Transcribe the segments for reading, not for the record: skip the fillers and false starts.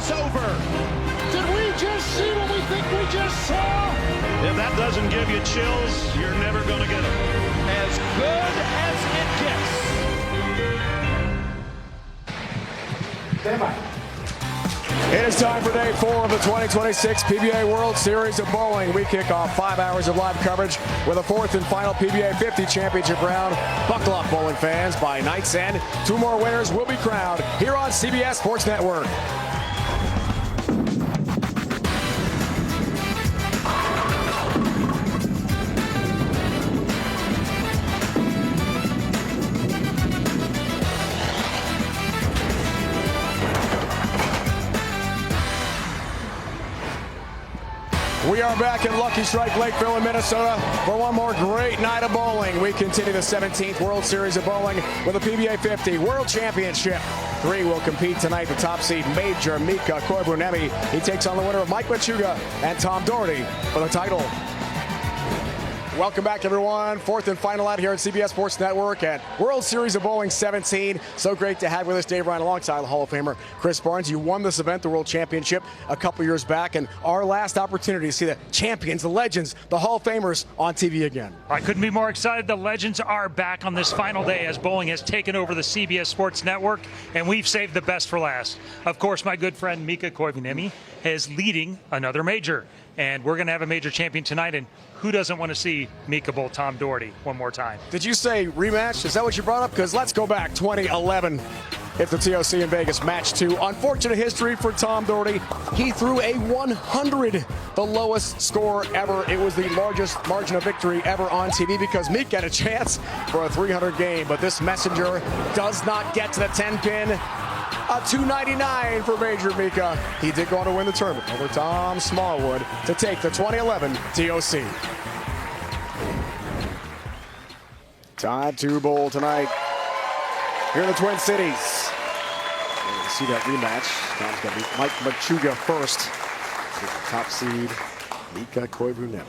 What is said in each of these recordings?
it's over. Did we just see what we think we just saw? If that doesn't give you chills, you're never going to get them. As good as it gets. Stand by. It is time for day 4 of the 2026 PBA World Series of Bowling. We kick off 5 hours of live coverage with a 4th and final PBA 50 championship round. Buckle up, bowling fans. By night's end, 2 more winners will be crowned here on CBS Sports Network. We are back in Lucky Strike Lakeville in Minnesota for one more great night of bowling. We continue the 17th World Series of Bowling with the PBA 50 World Championship. 3 will compete tonight. The top seed, Major Mika Koivuniemen. He takes on the winner of Mike Machuga and Tom Doherty for the title. Welcome back, everyone. 4th and final out here at CBS Sports Network at World Series of Bowling 17. So great to have with us Dave Ryan alongside the Hall of Famer Chris Barnes. You won this event, the World Championship, a couple years back, and our last opportunity to see the champions, the legends, the Hall of Famers on TV again. I couldn't be more excited. The legends are back on this final day as bowling has taken over the CBS Sports Network, and we've saved the best for last. Of course, my good friend Mika Koivuniemen is leading another major, and we're going to have a major champion tonight, and who doesn't want to see Mika bowl Tom Doherty one more time? Did you say rematch? Is that what you brought up? Because let's go back. 2011. It's the TOC in Vegas, match 2. Unfortunate history for Tom Doherty. He threw a 100, the lowest score ever. It was the largest margin of victory ever on TV because Mika had a chance for a 300 game. But this messenger does not get to the 10-pin. A 299 for Major Mika. He did go on to win the tournament over Tom Smallwood to take the 2011 TOC. Time to bowl tonight here in the Twin Cities. We'll see that rematch. Tom's going to beat Mike Machuga first. The top seed, Mika Koivuniemen.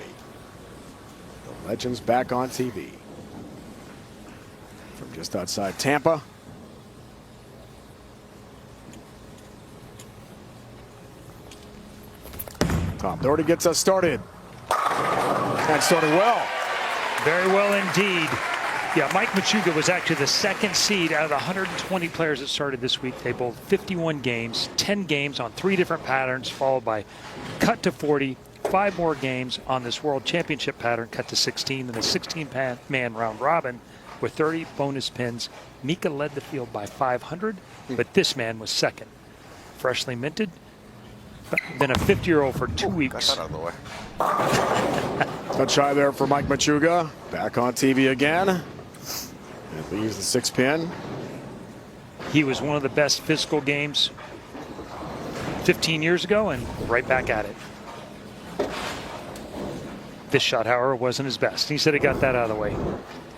The legends back on TV. From just outside Tampa. Tom Doherty gets us started. And started well. Very well indeed. Yeah, Mike Machuga was actually the 2nd seed out of the 120 players that started this week. They bowled 51 games, 10 games on 3 different patterns, followed by cut to 40, 5 more games on this World Championship pattern, cut to 16, and the 16-man round robin with 30 bonus pins. Mika led the field by 500, but this man was 2nd. Freshly minted. Been a 50-year-old for 2 weeks. Touch shy there for Mike Machuga. Back on TV again. And leaves the 6-pin. He was one of the best physical games 15 years ago and right back at it. This shot, however, wasn't his best. He said he got that out of the way.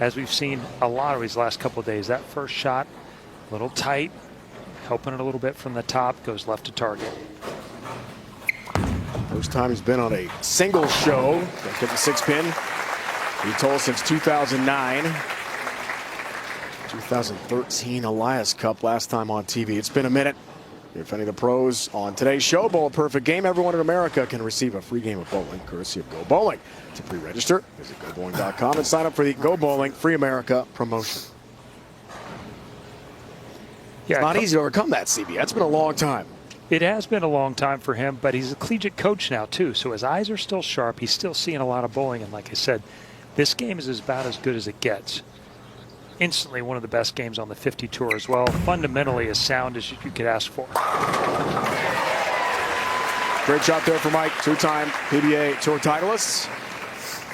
As we've seen a lot of his last couple of days, that first shot, a little tight, helping it a little bit from the top, goes left to target. First time he's been on a single show. Get the 6-pin. He told us since 2009. 2013 Elias Cup last time on TV. It's been a minute. If any of the pros on today's show bowl a perfect game, everyone in America can receive a free game of bowling courtesy of Go Bowling. To pre-register, visit GoBowling.com and sign up for the Go Bowling Free America promotion. Yeah, it's not easy to overcome that, CB. That's been a long time. It has been a long time for him, but he's a collegiate coach now, too. So his eyes are still sharp. He's still seeing a lot of bowling. And like I said, this game is about as good as it gets. Instantly one of the best games on the 50 tour as well. Fundamentally as sound as you could ask for. Great shot there for Mike. 2-time PBA Tour titleist.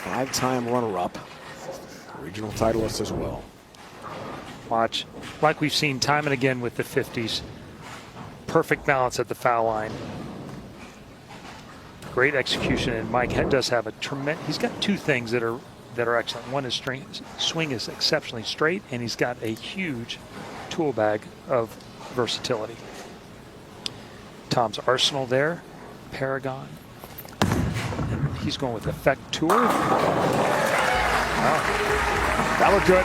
5-time runner-up. Regional titleist as well. Watch. Like we've seen time and again with the 50s. Perfect balance at the foul line. Great execution, and Mike does have a tremendous. He's got 2 things that are excellent. One is swing is exceptionally straight, and he's got a huge tool bag of versatility. Tom's arsenal there, Paragon. And he's going with Effect Tour. Wow. That looked good.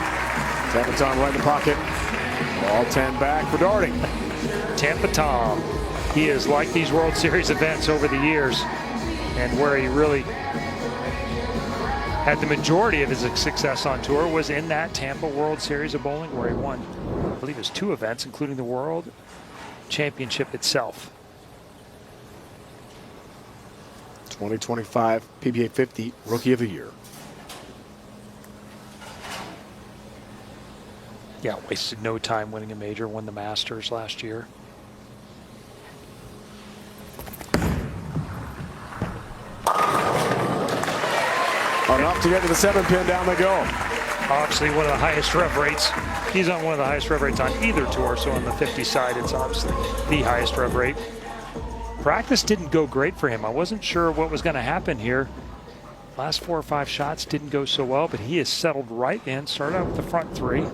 Tampa Tom right in the pocket. Ball 10 back for Doherty. Tampa Tom. He is like these World Series events over the years, and where he really had the majority of his success on tour was in that Tampa World Series of bowling, where he won, I believe it was 2 events, including the World Championship itself. 2025 PBA 50 Rookie of the Year. Yeah, wasted no time winning a major, won the Masters last year. Enough to get to the 7-pin, down they go. Obviously one of the highest rev rates. He's on one of the highest rev rates on either tour, so on the 50 side, it's obviously the highest rev rate. Practice didn't go great for him. I wasn't sure what was going to happen here. Last 4 or 5 shots didn't go so well, but he has settled right in, started out with the front 3.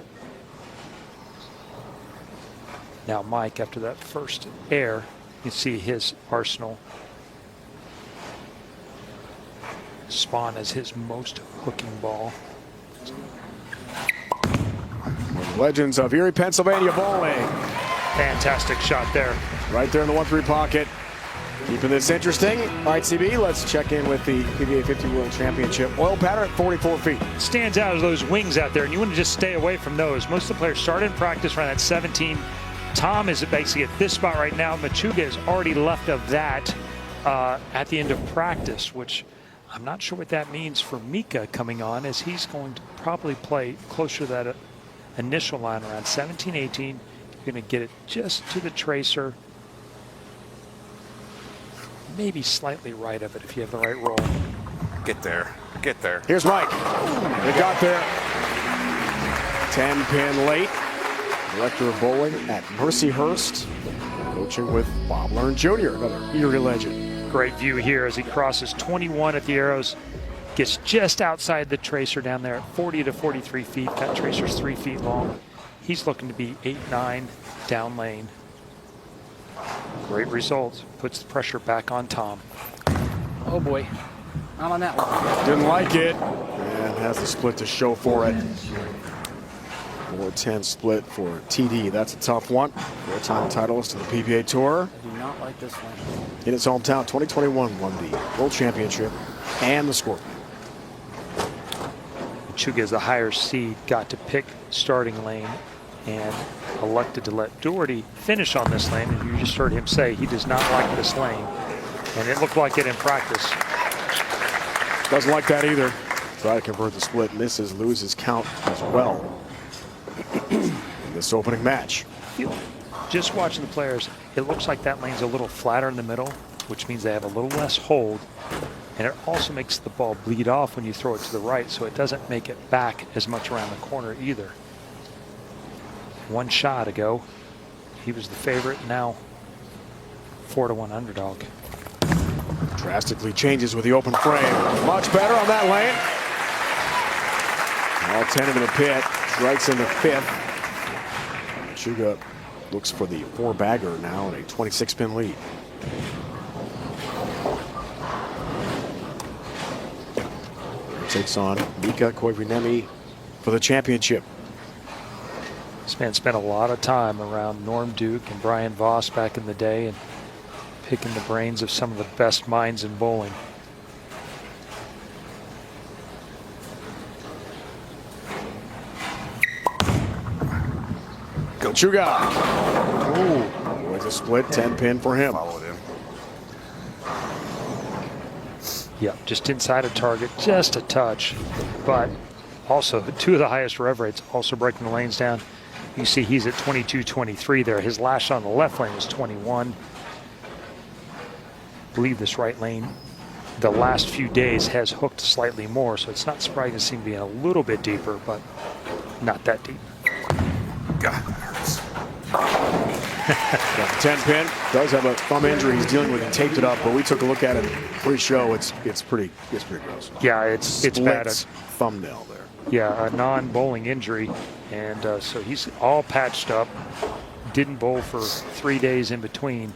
Now Mike, after that first air, you see his arsenal. Spawn as his most hooking ball. Legends of Erie, Pennsylvania bowling. Fantastic shot there. Right there in the 1-3 pocket. Keeping this interesting. All right, CB, let's check in with the PBA 50 World Championship oil pattern at 44 feet. Stands out as those wings out there, and you want to just stay away from those. Most of the players start in practice around that 17. Tom is basically at this spot right now. Machuga is already left of that at the end of practice, which I'm not sure what that means for Mika coming on, as he's going to probably play closer to that initial line around 17, 18. You're going to get it just to the tracer, maybe slightly right of it if you have the right roll. Get there. Get there. Here's Mike. They got there. 10-pin late. Director of bowling at Mercyhurst. Coaching with Bob Learn Jr., another Erie legend. Great view here as he crosses 21 at the arrows. Gets just outside the tracer down there at 40 to 43 feet. That tracer's 3 feet long. He's looking to be 8-9 down lane. Great results. Puts the pressure back on Tom. Oh boy, not on that one. Didn't like it, and has the split to show for it. 4-10 split for TD. That's a tough one. 4-time titleist to the PBA Tour. I do not like this one. In his hometown, 2021 won the World Championship and the Scorpion. Machuga is the higher seed, got to pick starting lane and elected to let Doherty finish on this lane. And you just heard him say he does not like this lane. And it looked like it in practice. Doesn't like that either. Try to convert the split, misses, loses count as well in this opening match. Just watching the players, it looks like that lane's a little flatter in the middle, which means they have a little less hold. And it also makes the ball bleed off when you throw it to the right, so it doesn't make it back as much around the corner either. One shot ago, he was the favorite, now 4-1 underdog. Drastically changes with the open frame. Much better on that lane. All 10 into the pit. Strikes in the 5th. Machuga looks for the 4-bagger now in a 26-pin lead. Takes on Mika Koivuniemen for the championship. This man spent a lot of time around Norm Duke and Brian Voss back in the day and picking the brains of some of the best minds in bowling. Machuga. Ooh, with a split 10-pin for him. Followed him. Yeah, just inside of target, just a touch. But also, 2 of the highest rev rates, also breaking the lanes down. You see he's at 22-23 there. His last shot on the left lane was 21. I believe this right lane, the last few days, has hooked slightly more, so it's not surprising to see him being a little bit deeper, but not that deep. God, that hurts. Got the 10-pin. Does have a thumb injury he's dealing with. He taped it up, but we took a look at it pre-show. It's pretty gross. Yeah, it's bad. Thumbnail there. Yeah, a non-bowling injury, and so he's all patched up. Didn't bowl for 3 days in between,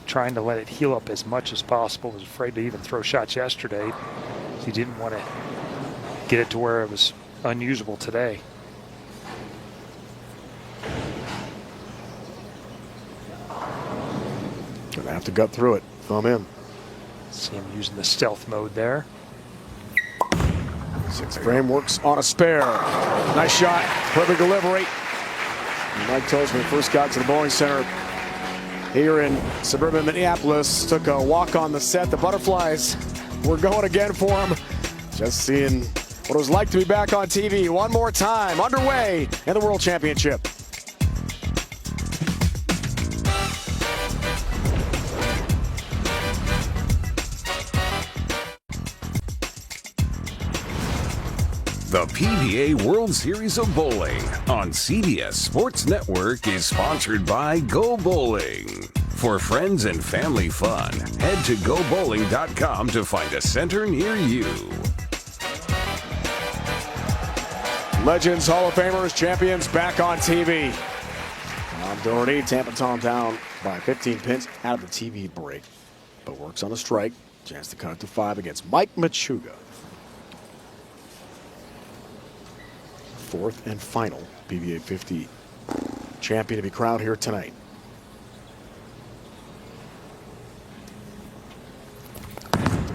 trying to let it heal up as much as possible. Was afraid to even throw shots yesterday. He didn't want to get it to where it was unusable today. Gonna have to gut through it. Thumb in. See him using the stealth mode there. Sixth frame works on a spare. Nice shot. Perfect delivery. Mike Tosman first got to the bowling center here in suburban Minneapolis. Took a walk on the set. The butterflies were going again for him. Just seeing what it was like to be back on TV one more time. Underway in the World Championship. The PBA World Series of Bowling on CBS Sports Network is sponsored by Go Bowling. For friends and family fun, head to gobowling.com to find a center near you. Legends, Hall of Famers, champions back on TV. Tom Doherty, Tampa Tom down by 15 pins out of the TV break, but works on a strike. Chance to cut it to 5 against Mike Machuga. Fourth and final PBA 50 champion to be crowned here tonight.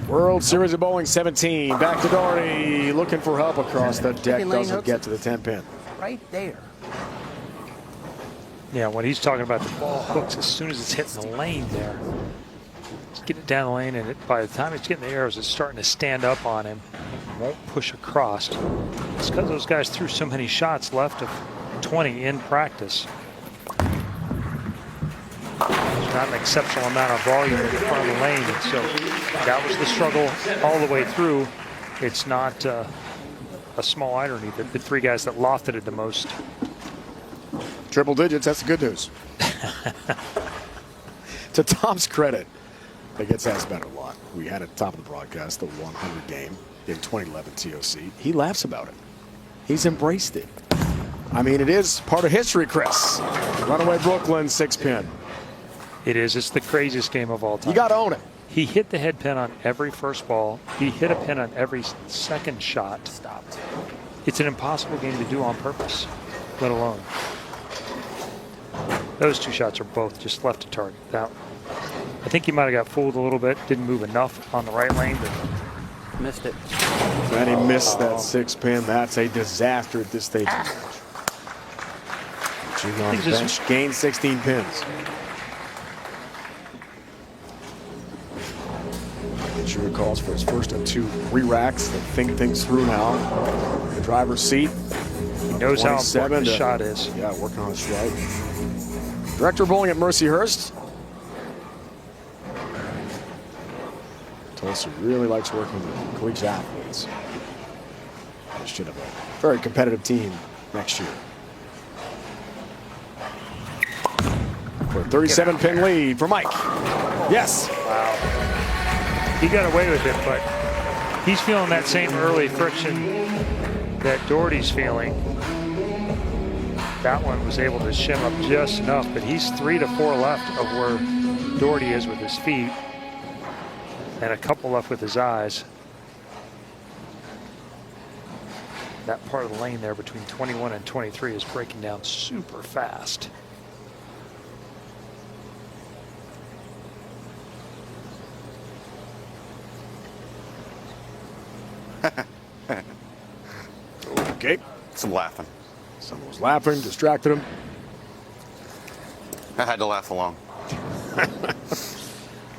World Series of Bowling 17. Back to Doherty, looking for help across the deck. Doesn't get to the 10 pin. Right there. Yeah, when he's talking about the ball hooks, as soon as it's hitting the lane there, it's getting it down the lane, and by the time it's getting the arrows, it's starting to stand up on him. It won't push across. It's because those guys threw so many shots left of 20 in practice. There's not an exceptional amount of volume in the front of the lane, and so that was the struggle all the way through. It's not a small irony that the 3 guys that lofted it the most. Triple digits, that's the good news. To Tom's credit, it gets asked about it a lot. We had at the top of the broadcast the 100 game in 2011 TOC. He laughs about it. He's embraced it. I mean, it is part of history, Chris. Runaway Brooklyn 6 pin. It is. It's the craziest game of all time. You got to own it. He hit the head pin on every first ball. He hit a pin on every second shot. Stopped. It's an impossible game to do on purpose, let alone. Those 2 shots are both just left to target. That, I think he might have got fooled a little bit. Didn't move enough on the right lane, but Missed it. And he missed that 6 pin. That's a disaster at this stage of the match. Machuga on the bench, gained 16 pins. Machuga calls for his first of 2 re-racks. They think things through now. The driver's seat. he knows how important the shot is. Yeah, working on his strike. Director of bowling at Mercyhurst. Tulsa really likes working with collegiate athletes. They should have a very competitive team next year. For a 37-pin lead for Mike. Yes. Wow. He got away with it, but he's feeling that same early friction that Doherty's feeling. That one was able to shim up just enough, but he's 3 to 4 left of where Doherty is with his feet, and a couple left with his eyes. That part of the lane there between 21 and 23 is breaking down super fast. Okay. Some laughing. Someone was laughing, distracted him. I had to laugh along. Might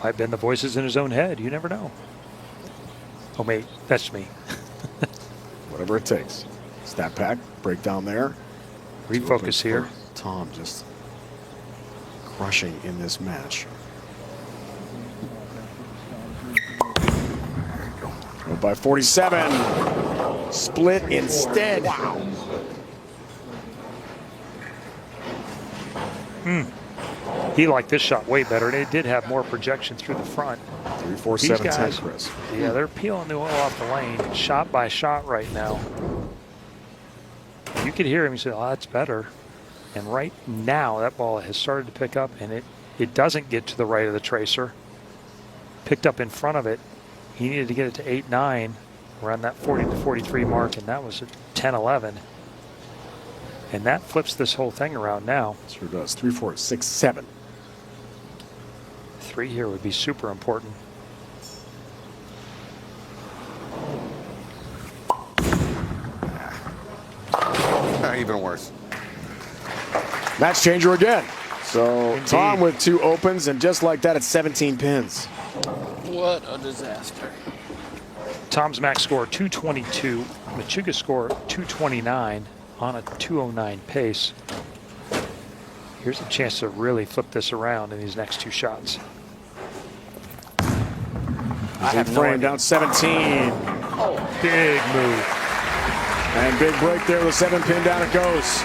have been the voices in his own head. You never know. Oh, mate, that's me. Whatever it takes. Stat pack, breakdown there. Refocus here. Tom just crushing in this match. Go by 47. Split instead. Wow. He liked this shot way better. They did have more projection through the front. 3, 4, 7, 10, guys, Chris. Yeah, they're peeling the oil off the lane, shot by shot right now. You could hear him say, "Oh, that's better." And right now, that ball has started to pick up, and it doesn't get to the right of the tracer. Picked up in front of it. He needed to get it to 8-9, around that 40 to 43 mark, and that was at 10-11. And that flips this whole thing around now. Sure does. 3, 4, 6, 7. 3 here would be super important. Even worse. Match changer again. So Indeed. Tom with 2 opens, and just like that, it's 17 pins. What a disaster. Tom's max score 222. Machuga score 229 on a 209 pace. Here's a chance to really flip this around in these next 2 shots. I have frame down 17. Oh, big move. And big break there with 7 pin down it goes.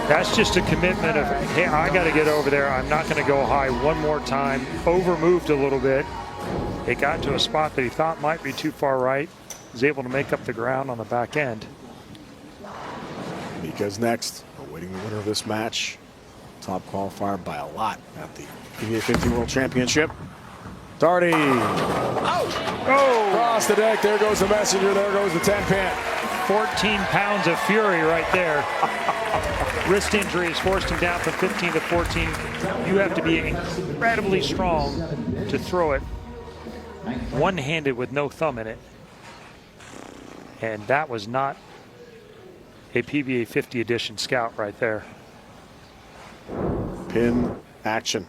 That's just a commitment of, hey, I got to get over there. I'm not going to go high one more time. Over moved a little bit. It got to a spot that he thought might be too far right. Was able to make up the ground on the back end. Because next, awaiting the winner of this match, top qualifier by a lot at the PBA 50 World Championship. Darty. Oh! Across the deck. There goes the messenger. There goes the 10 pin. 14 pounds of fury right there. Wrist injury has forced him down from 15 to 14. You have to be incredibly strong to throw it one-handed with no thumb in it. And that was not a PBA 50 edition scout right there. Pin action.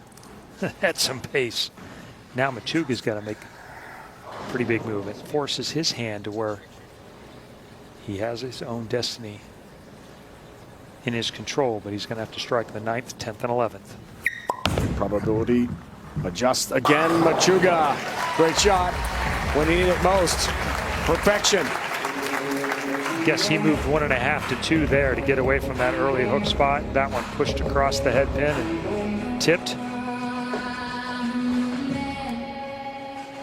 That's some pace. Now Machuga's got to make a pretty big move. It forces his hand to where he has his own destiny in his control, but he's going to have to strike the 9th, 10th, and 11th. Probability adjust again. Machuga. Great shot when he needed it most. Perfection. Guess he moved 1.5 to 2 there to get away from that early hook spot. That one pushed across the head pin and tipped.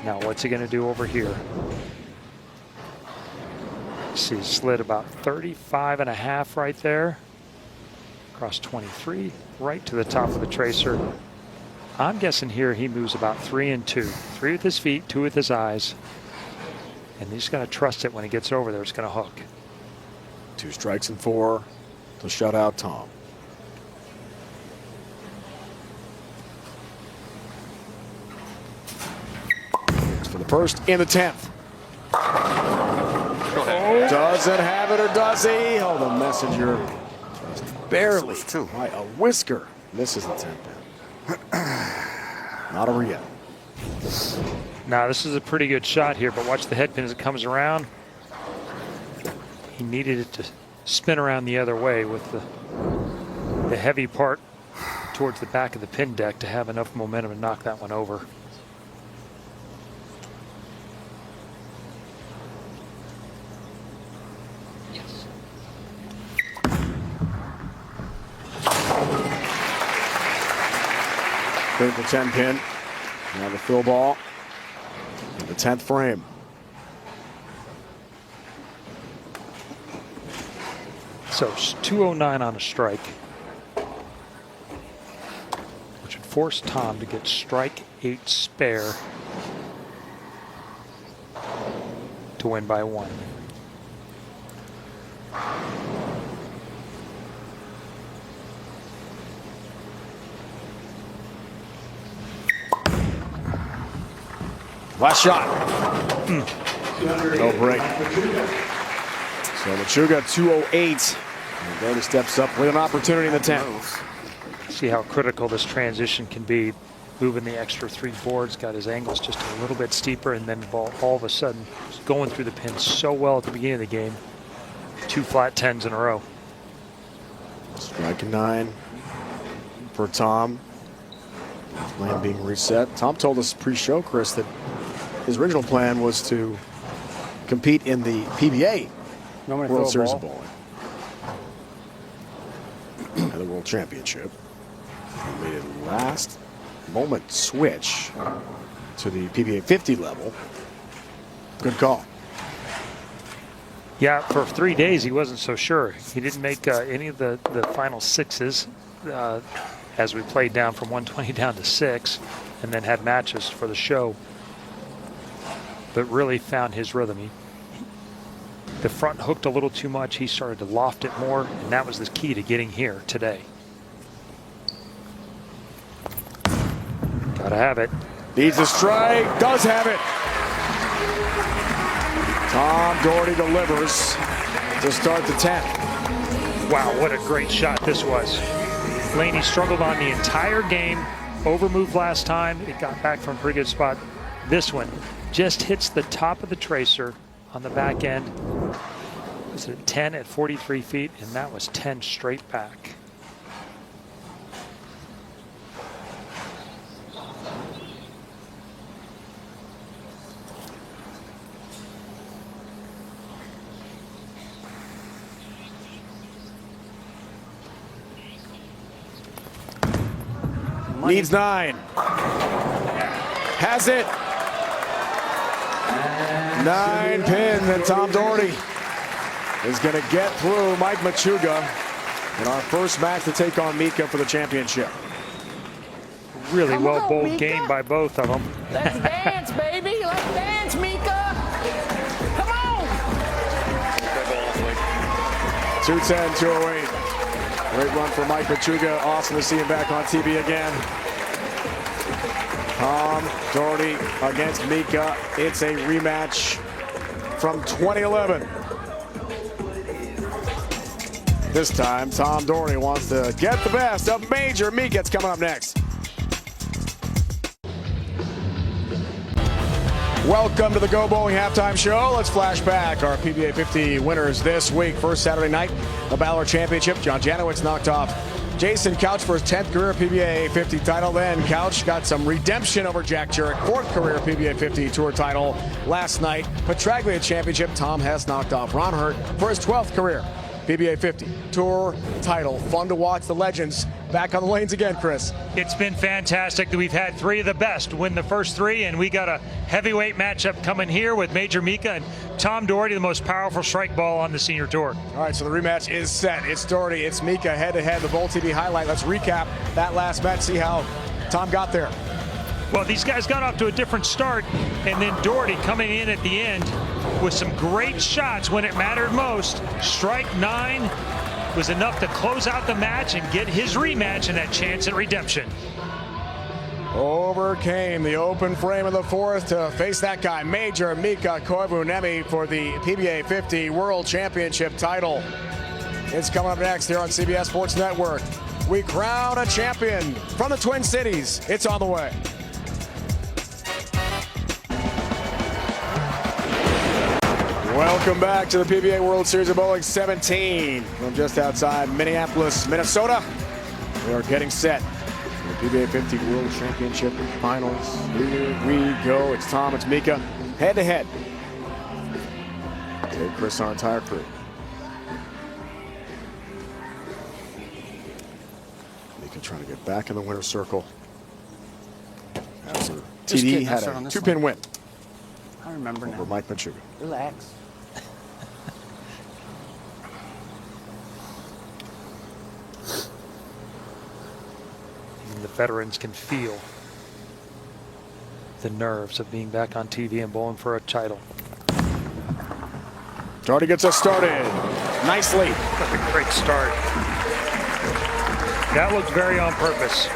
Now what's he going to do over here? See, slid about 35.5 right there. Across 23, right to the top of the tracer. I'm guessing here he moves about 3 and 2. 3 with his feet, 2 with his eyes. And he's going to trust it when he gets over there. It's going to hook. 2 strikes and 4 to shut out Tom. For the first in the 10th. Doesn't have it, or does he? Oh, the messenger just barely by a whisker misses the 10 pin. Not over yet. Now this is a pretty good shot here, but watch the head pin as it comes around. He needed it to spin around the other way with the heavy part towards the back of the pin deck to have enough momentum to knock that one over. Critical 10 pin. Now the fill ball in the 10th frame. So 209 on a strike, which would force Tom to get strike 8 spare to win by 1. Last shot. No break. So Machuga 208. And Brody steps up with an opportunity in the 10th. See how critical this transition can be. Moving the extra 3 boards, got his angles just a little bit steeper, and then the ball all of a sudden going through the pin so well at the beginning of the game. 2 flat 10s in a row. Strike 9 for Tom. Plan being reset. Tom told us pre-show, Chris, that his original plan was to compete in the PBA World Series of Bowling and the World Championship. He made a last moment switch to the PBA 50 level. Good call. Yeah, for 3 days he wasn't so sure. He didn't make any of the final 6s as we played down from 120 down to 6, and then had matches for the show. But really found his rhythm. The front hooked a little too much. He started to loft it more, and that was the key to getting here today. Gotta have it. Needs a strike, does have it. Tom Doherty delivers to start the 10th. Wow, what a great shot this was. Laney struggled on the entire game. Overmoved last time. It got back from a pretty good spot. This one just hits the top of the tracer on the back end. It's at 10 at 43 feet, and that was 10 straight back. Needs 9. Has it. 9 pins, and Tom Doherty is going to get through Mike Machuga in our first match to take on Mika for the championship. Really well bowled game by both of them. Let's dance, baby. Let's dance, Mika. Come on. 210, 208. Great run for Mike Machuga. Awesome to see him back on TV again. Tom Doherty against Mika. It's a rematch from 2011. This time, Tom Doherty wants to get the best of Major Mika. It's coming up next. Welcome to the Go Bowling Halftime Show. Let's flash back our PBA 50 winners this week. First Saturday night, the Balor Championship. John Janowitz knocked off Jason Couch for his 10th career PBA 50 title. Then Couch got some redemption over Jack Jurek, 4th career PBA 50 tour title last night. Petraglia Championship, Tom has knocked off Ron Hurt for his 12th career PBA 50 tour title. Fun to watch the legends back on the lanes again, Chris. It's been fantastic that we've had 3 of the best win the first 3, and we got a heavyweight matchup coming here with Major Mika and Tom Doherty, the most powerful strike ball on the senior tour. All right, so the rematch is set. It's Doherty, it's Mika head-to-head, the Bowl TV highlight. Let's recap that last match, see how Tom got there. Well, these guys got off to a different start, and then Doherty coming in at the end with some great shots when it mattered most. Strike 9 was enough to close out the match and get his rematch and that chance at redemption. Overcame the open frame of the 4th to face that guy, Major Mika Koivuniemi, for the PBA 50 World Championship title. It's coming up next here on CBS Sports Network. We crown a champion from the Twin Cities. It's on the way. Welcome back to the PBA World Series of Bowling 17 from just outside Minneapolis, Minnesota. We are getting set for the PBA 50 World Championship Finals. Here we go. It's Tom, it's Mika, head to head. Take Chris, our entire crew. Mika trying to get back in the winner's circle. After TD had a 2-pin win. I remember now. Over Mike Machuga. Relax. The veterans can feel the nerves of being back on TV and bowling for a title. Doherty gets us started nicely. What a great start. That looked very on purpose.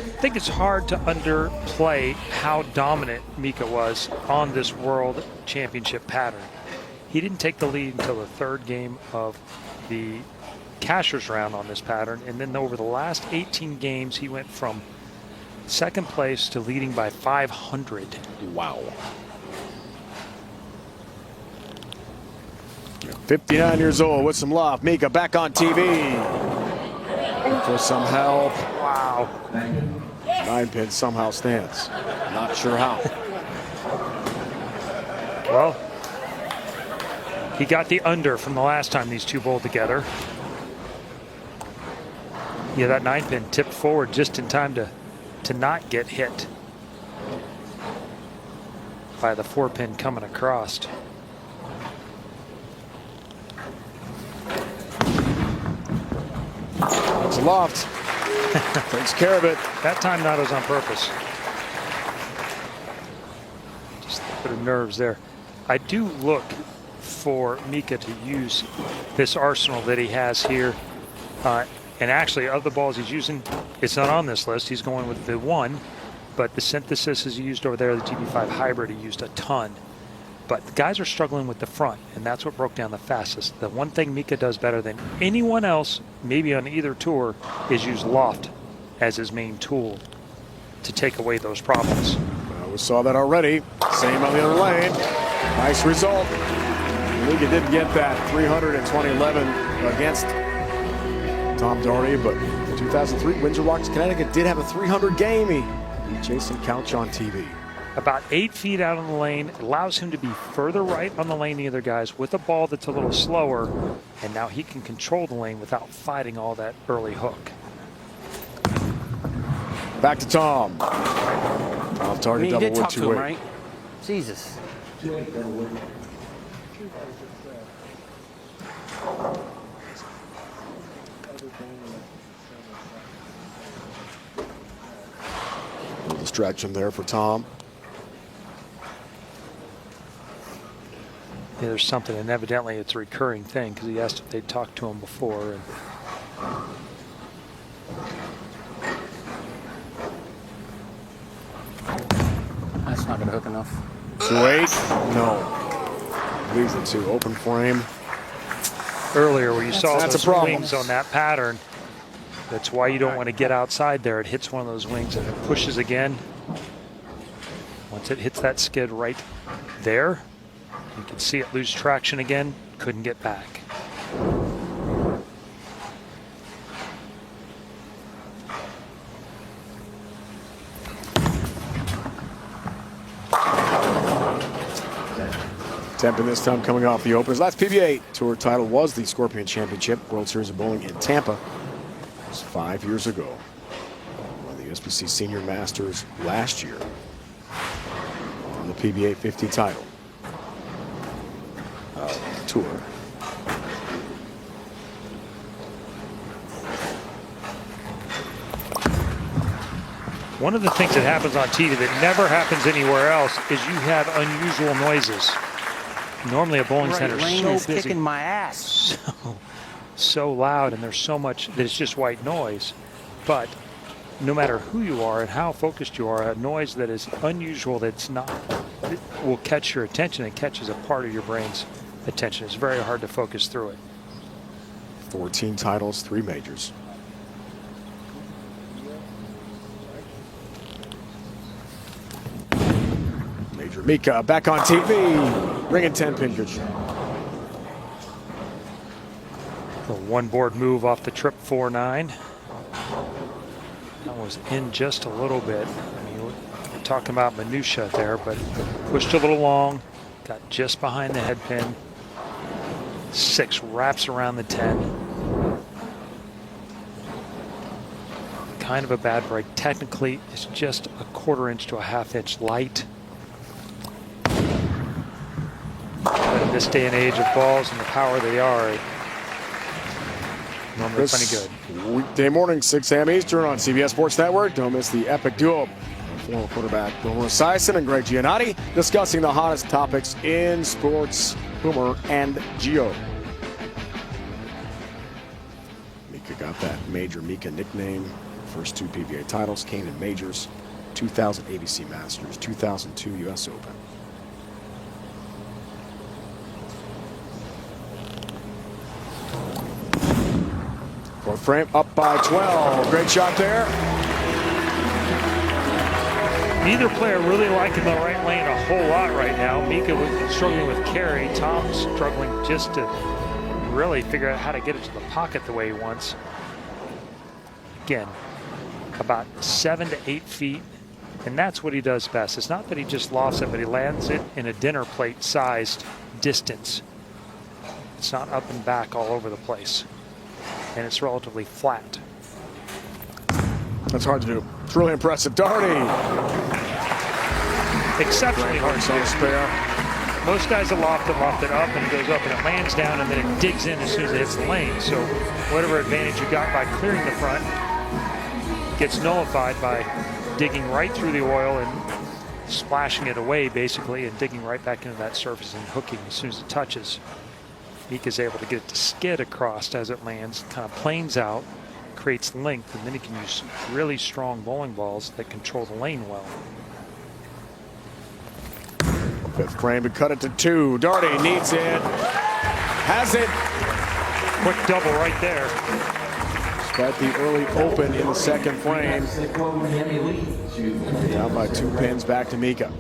I think it's hard to underplay how dominant Mika was on this World Championship pattern. He didn't take the lead until the 3rd game of the Cashers round on this pattern, and then over the last 18 games he went from 2nd place to leading by 500. Wow. 59 years old with some love. Mika back on TV. Looking for some help. Wow. 9-pin somehow stands. Not sure how. Well, he got the under from the last time these two bowled together. Yeah, that 9-pin tipped forward just in time to not get hit by the 4-pin coming across. It's loft. Takes care of it. That time not as on purpose. Just a bit of nerves there. I do look for Mika to use this arsenal that he has here. And actually, of the balls he's using, it's not on this list. He's going with the 1, but the synthesis is used over there. The GB5 hybrid, he used a ton. But the guys are struggling with the front, and that's what broke down the fastest. The one thing Mika does better than anyone else, maybe on either tour, is use loft as his main tool to take away those problems. We saw that already. Same on the other lane. Nice result. Mika did get that 320-11 against Tom Doherty, but in 2003, Windsor Locks, Connecticut did have a 300 game. He beat Jason Couch on TV. About 8 feet out on the lane, allows him to be further right on the lane than the other guys with a ball that's a little slower, and now he can control the lane without fighting all that early hook. Back to Tom. Tom target You double did wood talk to him, 2-8. right? Jesus. Little distraction there for Tom. Yeah, there's something, and evidently it's a recurring thing because he asked if they'd talked to him before. And That's not going to hook enough. 2-8. No. Leaves it to open frame. earlier where you saw that's those a problem. wings on that pattern, that's why you don't want to get outside there. It hits one of those wings and it pushes again. Once it hits that skid right there, you can see it lose traction again. Couldn't get back. Tampa this time coming off the openers. Last PBA Tour title was the Scorpion Championship, World Series of Bowling in Tampa. It was 5 years ago. Won the USBC Senior Masters last year. On the PBA 50 title. Tour. One of the things that happens on TV that never happens anywhere else is you have unusual noises. Normally a bowling center is Rain so is busy, kicking my ass. so loud, and there's so much that it's just white noise. But no matter who you are and how focused you are, a noise that is unusual, that's not, it will catch your attention and catches a part of your brain's attention. It's very hard to focus through it. 14 titles, 3 majors. Major Mika back on TV, ringing 10 pinkage. The one board move off the trip 4-9. That was in just a little bit. I mean, we're talking about minutia there, but pushed a little long, got just behind the head pin. 6 wraps around the 10. Kind of a bad break. Technically, it's just a 1/4 inch to a 1/2 inch light. But in this day and age of balls and the power they are, normally plenty good. Weekday morning, 6 a.m. Eastern on CBS Sports Network. Don't miss the epic duo. Former quarterback Boomer Esiason and Greg Giannotti discussing the hottest topics in sports. Boomer and Gio. Mika got that Major Mika nickname. First 2 PBA titles came in majors. 2000 ABC Masters, 2002 US Open. Fourth frame up by 12. Great shot there. Neither player really liking the right lane a whole lot right now. Mika was struggling with carry. Tom's struggling just to really figure out how to get it to the pocket the way he wants. Again, about 7 to 8 feet, and that's what he does best. It's not that he just lofts it, but he lands it in a dinner plate sized distance. It's not up and back all over the place, and it's relatively flat. That's hard to do. It's really impressive. Doherty. Exceptionally hard to do. Spare. Most guys will loft it up and it goes up and it lands down and then it digs in as soon as it hits the lane. So whatever advantage you got by clearing the front gets nullified by digging right through the oil and splashing it away basically and digging right back into that surface and hooking as soon as it touches. Mika's able to get it to skid across as it lands, kind of planes out, creates length, and then he can use really strong bowling balls that control the lane well. Fifth frame to cut it to 2. Darty needs it. Has it. Quick double right there. Despite the early open in the second frame. Down by 2 pins back to Mika.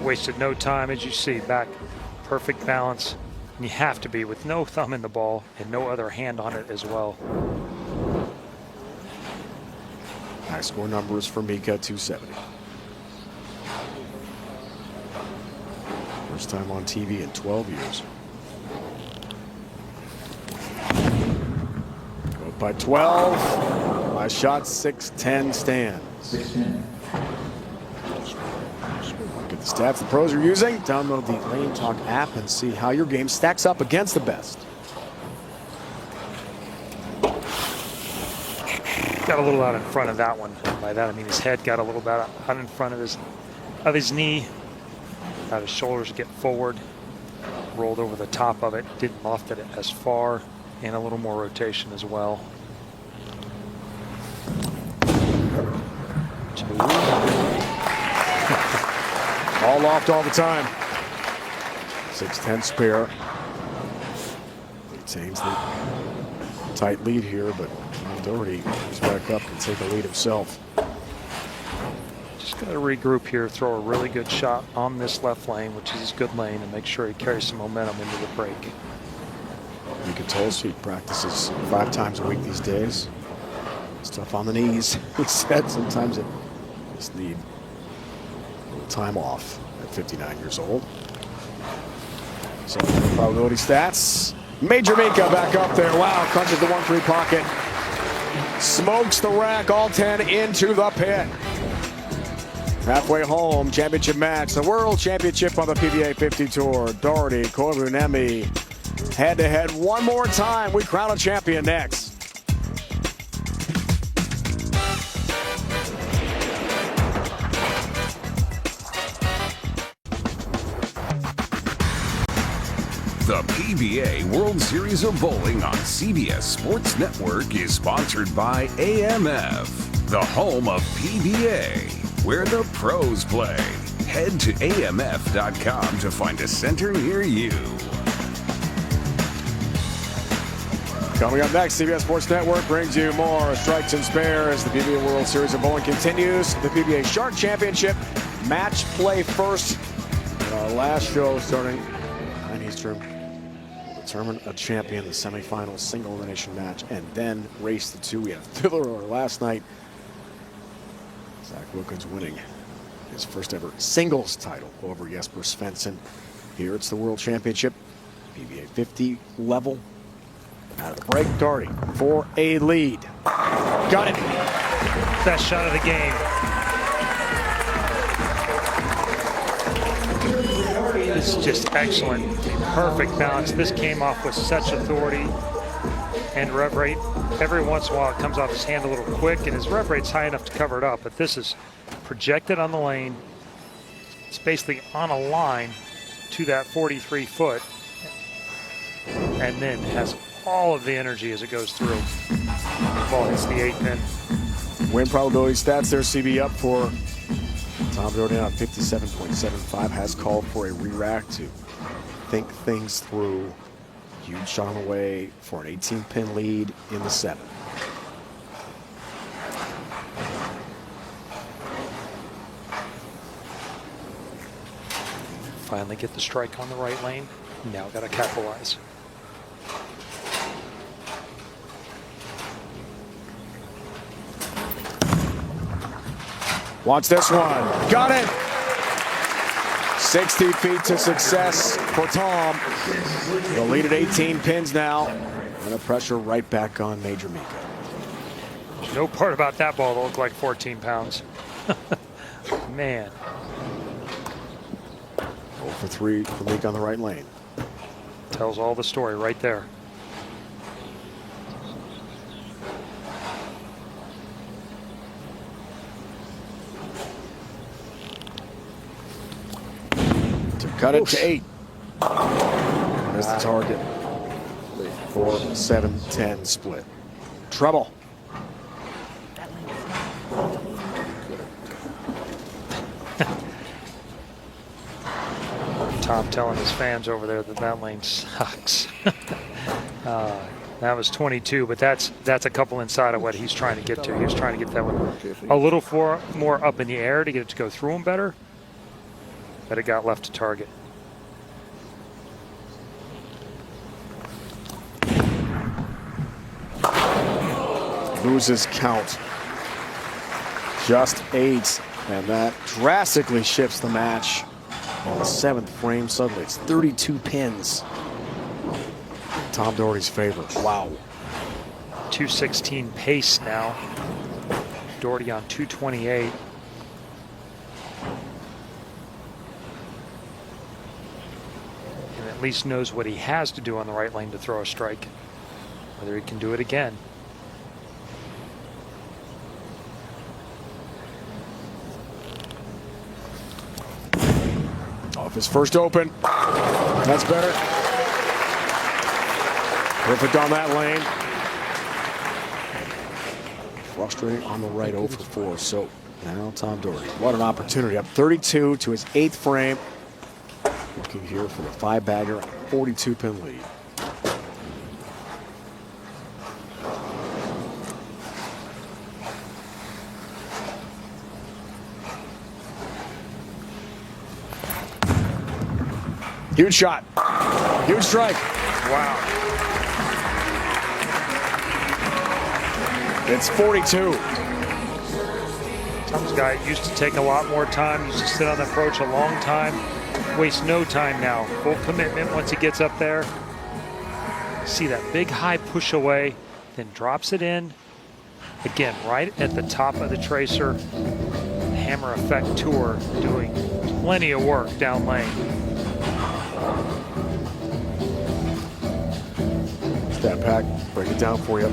Wasted no time, as you see, back perfect balance. And you have to be with no thumb in the ball and no other hand on it as well. High score numbers for Mika, 270. First time on TV in 12 years. Go by 12. My shot 6-10 stands. Look at the stats the pros are using. Download the Lane Talk app and see how your game stacks up against the best. Got a little out in front of that one. By that I mean his head got a little bit out in front of his knee. Had his shoulders get forward, rolled over the top of it, didn't loft it as far, and a little more rotation as well. 2. All loft all the time. 6-10 spare. Maintains the tight lead here, but Doherty comes back up and take the lead himself. Just got to regroup here, throw a really good shot on this left lane, which is his good lane, and make sure he carries some momentum into the break. Mika Tulsi practices 5 times a week these days. It's tough on the knees. He said sometimes it just need a little time off at 59 years old. So probability stats. Major Mika back up there. Wow, crunches the 1-3 pocket. Smokes the rack, all 10 into the pit. Halfway home, championship match, the World Championship on the PBA 50 Tour. Doherty, Koivuniemi, head-to-head one more time. We crown a champion next. The PBA World Series of Bowling on CBS Sports Network is sponsored by AMF, the home of PBA, where the pros play. Head to amf.com to find a center near you. Coming up next, CBS Sports Network brings you more strikes and spares. The PBA World Series of Bowling continues. The PBA Shark Championship match play first. Our last show starting 9 Eastern will determine a champion, the semifinal single elimination match, and then race the 2. We had a thriller last night. Zach Wilkins winning his first ever singles title over Jesper Svensson. Here it's the World Championship, PBA 50 level. Out of the break, Doherty for a lead. Got it. Best shot of the game. This is just excellent. Perfect balance. This came off with such authority and rev rate. Every once in a while it comes off his hand a little quick, and his rev rate's high enough to cover it up, but this is projected on the lane. It's basically on a line to that 43 foot, and then has all of the energy as it goes through. The ball hits the 8 pin. Win probability stats there, CB up for Tom Doherty on 57.75. Has called for a re-rack to think things through. Huge shot on the way for an 18-pin lead in the 7th. Finally get the strike on the right lane. Now got to capitalize. Watch this one. Got it. 60 feet to success for Tom. The lead at 18 pins now. And the pressure right back on Major Mika. No part about that ball that looked like 14 pounds. Man. 0 for 3 for Mika on the right lane. Tells all the story right there. Cut it to 8. There's the target. 4, 7, 10 split. Trouble. Tom telling his fans over there that that lane sucks. That was 22, but that's a couple inside of what he's trying to get to. He was trying to get that one a little more up in the air to get it to go through him better, but it got left to target. Loses count. Just 8, and that drastically shifts the match. On the 7th frame, suddenly it's 32 pins. Tom Doherty's favor. Wow. 216 pace now. Doherty on 228. And at least knows what he has to do on the right lane to throw a strike. Whether he can do it again. Off his first open. That's better. Perfect on that lane. Frustrating on the right 0 for 4. So now Tom Doherty. What an opportunity. Up 32 to his 8th frame. Looking here for the 5-bagger. 42-pin lead. Huge shot. Huge strike. Wow. It's 42. Tom's guy used to take a lot more time, used to sit on the approach a long time, waste no time now. Full commitment once he gets up there. See that big high push away, then drops it in. Again, right at the top of the tracer. Hammer effect tour doing plenty of work down lane. Step back, break it down for you.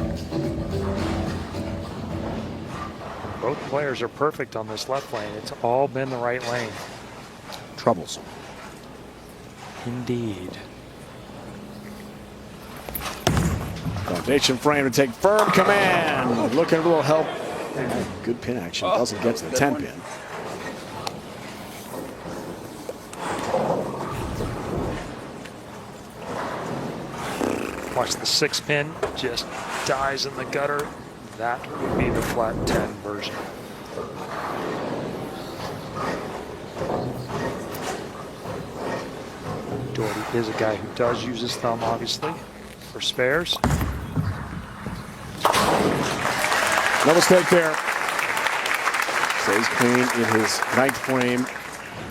Both players are perfect on this left lane. It's all been the right lane. Troublesome. Indeed. Foundation frame to take firm command. Looking for a little help. Good pin action. Doesn't get to the 10 pin. Watch the 6 pin, just dies in the gutter. That would be the flat 10 version. Doherty is a guy who does use his thumb, obviously, for spares. No mistake there. Stays clean in his 9th frame,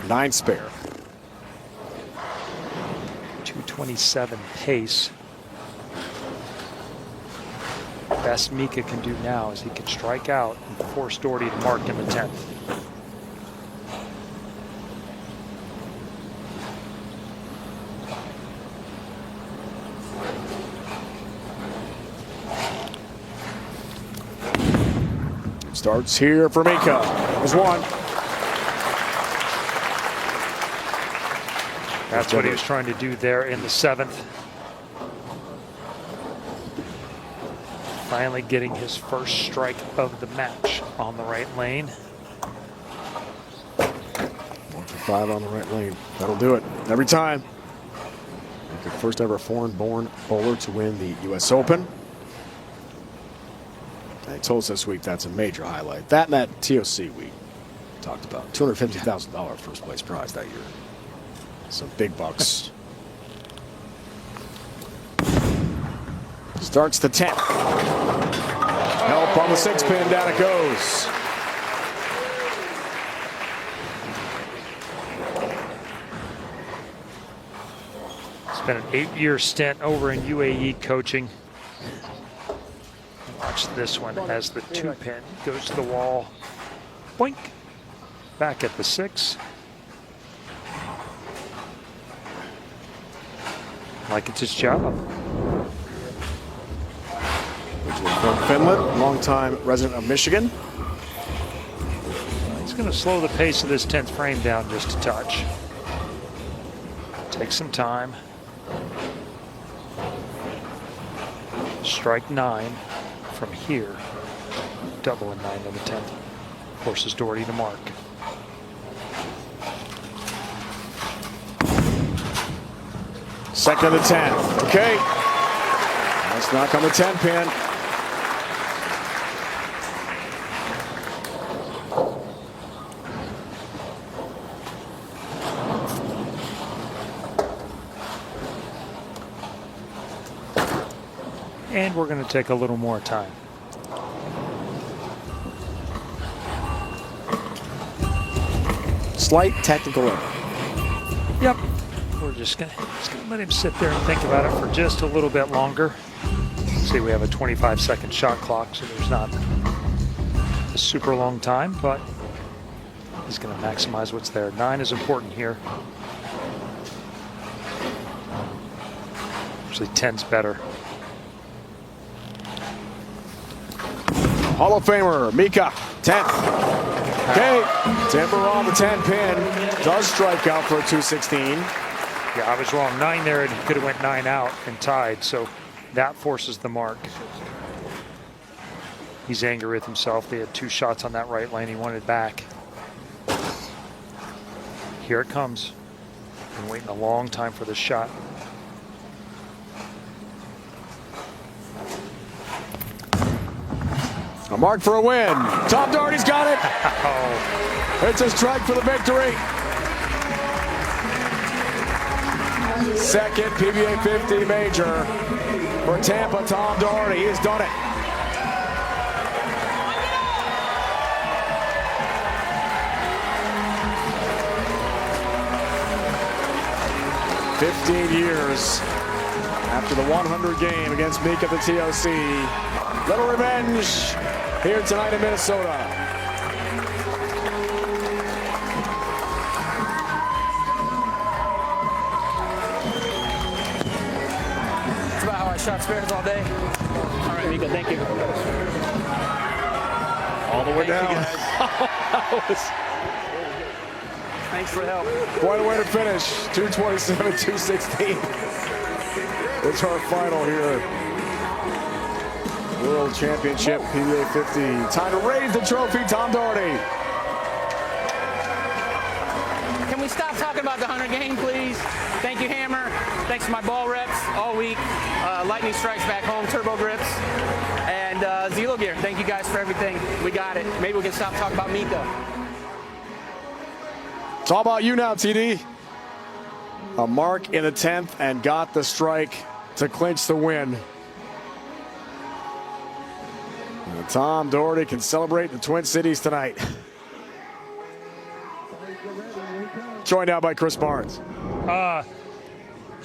9 spare. 227 pace. Best Mika can do now is he can strike out and force Doherty to mark in the 10th. Starts here for Mika. There's one. That's what he was trying to do there in the 7th. Finally getting his first strike of the match on the right lane. 1 for 5 on the right lane. That'll do it every time. The first ever foreign-born bowler to win the U.S. Open. They told us this week that's a major highlight. That and that TOC we talked about. $250,000 first place prize that year. Some big bucks. Starts the 10th. Help on the 6 pin, down it goes. Spent an 8-year stint over in UAE coaching. Watch this one as the 2 pin goes to the wall. Boink. Back at the 6. Like it's his job. From Finland, longtime resident of Michigan. He's going to slow the pace of this 10th frame down just a touch. Take some time. Strike 9 from here. Double a 9 to the 10th. Forces Doherty to mark. Second to 10. Okay. Let's knock on the 10 pin. And we're going to take a little more time. Slight technical error. Yep. We're just gonna let him sit there and think about it for just a little bit longer. See, we have a 25-second shot clock, so there's not a super long time, but he's going to maximize what's there. 9 is important here. Actually, 10's better. Hall of Famer Mika, 10th. Okay, Timber on the 10 pin. Does strike out for a 216. Yeah, I was wrong. 9 there, and he could have went 9 out and tied, so that forces the mark. He's angry with himself. They had 2 shots on that right lane he wanted back. Here it comes. Been waiting a long time for this shot. A mark for a win. Tom Doherty's got it. It's a strike for the victory. Second PBA 50 major for Tampa. Tom Doherty. He's done it. "15 years after the 100 game against Mika at the TOC. Little revenge here tonight in Minnesota." That's about how I shot spares all day. All right, Mika, thank you. All the way down. Thanks for the help. Quite a way to finish. 227, 216. It's our final here. World Championship, PBA 50. Time to raise the trophy, Tom Doherty. Can we stop talking about the 100 game, please? Thank you, Hammer. Thanks to my ball reps all week. Lightning strikes back home, turbo grips, and Zelo gear. Thank you guys for everything. We got it. Maybe we can stop talking about Mika. It's all about you now, TD. A mark in the 10th and got the strike to clinch the win. And Tom Doherty can celebrate the Twin Cities tonight. Joined now by Chris Barnes.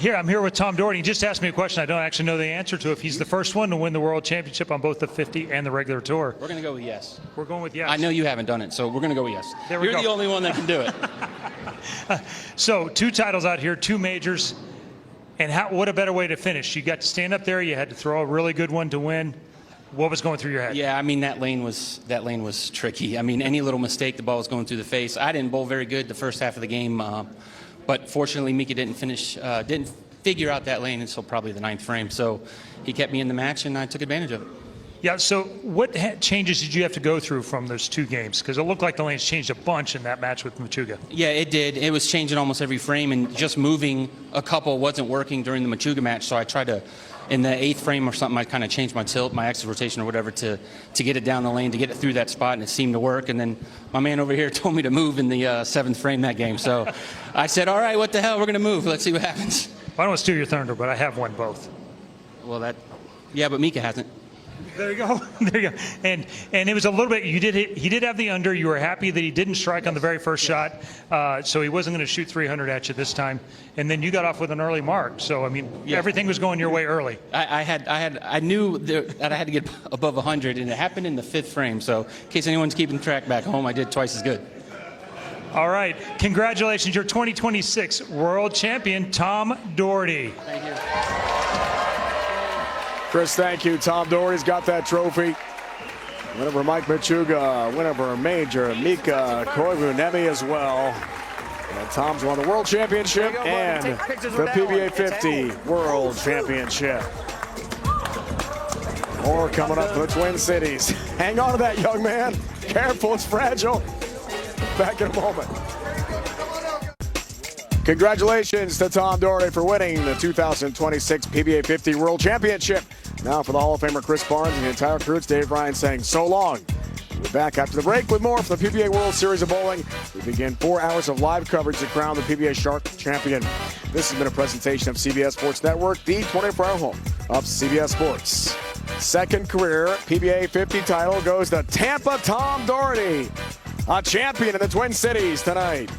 I'm here with Tom Doherty. He just asked me a question I don't actually know the answer to. If he's the first one to win the World Championship on both the 50 and the regular tour. We're going to go with yes. We're going with yes. I know you haven't done it, so we're going to go with yes. You're the only one that can do it. So 2 titles out here, 2 majors. And what a better way to finish. You got to stand up there. You had to throw a really good one to win. What was going through your head? Yeah, I mean, that lane was tricky. I mean, any little mistake, the ball was going through the face. I didn't bowl very good the first half of the game, but fortunately, Mika didn't figure out that lane until probably the 9th frame. So he kept me in the match, and I took advantage of it. Yeah, so what changes did you have to go through from those 2 games? Because it looked like the lanes changed a bunch in that match with Machuga. Yeah, it did. It was changing almost every frame, and just moving a couple wasn't working during the Machuga match, so I tried to, in the 8th frame or something, I kind of changed my tilt, my axis rotation or whatever to get it down the lane, to get it through that spot, and it seemed to work. And then my man over here told me to move in the 7th frame that game. So I said, all right, what the hell, we're going to move. Let's see what happens. I don't want to steal your thunder, but I have won both. Well, yeah, but Mika hasn't. There you go. There you go. And it was a little bit. He did have the under. You were happy that he didn't strike on the very first shot, so he wasn't going to shoot 300 at you this time. And then you got off with an early mark. So I mean, everything was going your way early. I knew that I had to get above 100, and it happened in the 5th frame. So in case anyone's keeping track back home, I did twice as good. All right. Congratulations, your 2026 World Champion, Tom Doherty. Thank you. Chris, thank you. Tom Doherty's got that trophy. Winner for Mike Machuga, winner for Major Mika Koivuniemi as well. And Tom's won the World Championship and the PBA 50 World Championship. More coming up for the Twin Cities. Hang on to that, young man. Careful, it's fragile. Back in a moment. Congratulations to Tom Doherty for winning the 2026 PBA 50 World Championship. Now for the Hall of Famer Chris Barnes and the entire crew, it's Dave Ryan saying so long. We'll be back after the break with more for the PBA World Series of Bowling. We begin 4 hours of live coverage to crown the PBA Shark Champion. This has been a presentation of CBS Sports Network, the 24-hour home of CBS Sports. Second career PBA 50 title goes to Tampa Tom Doherty, a champion in the Twin Cities tonight.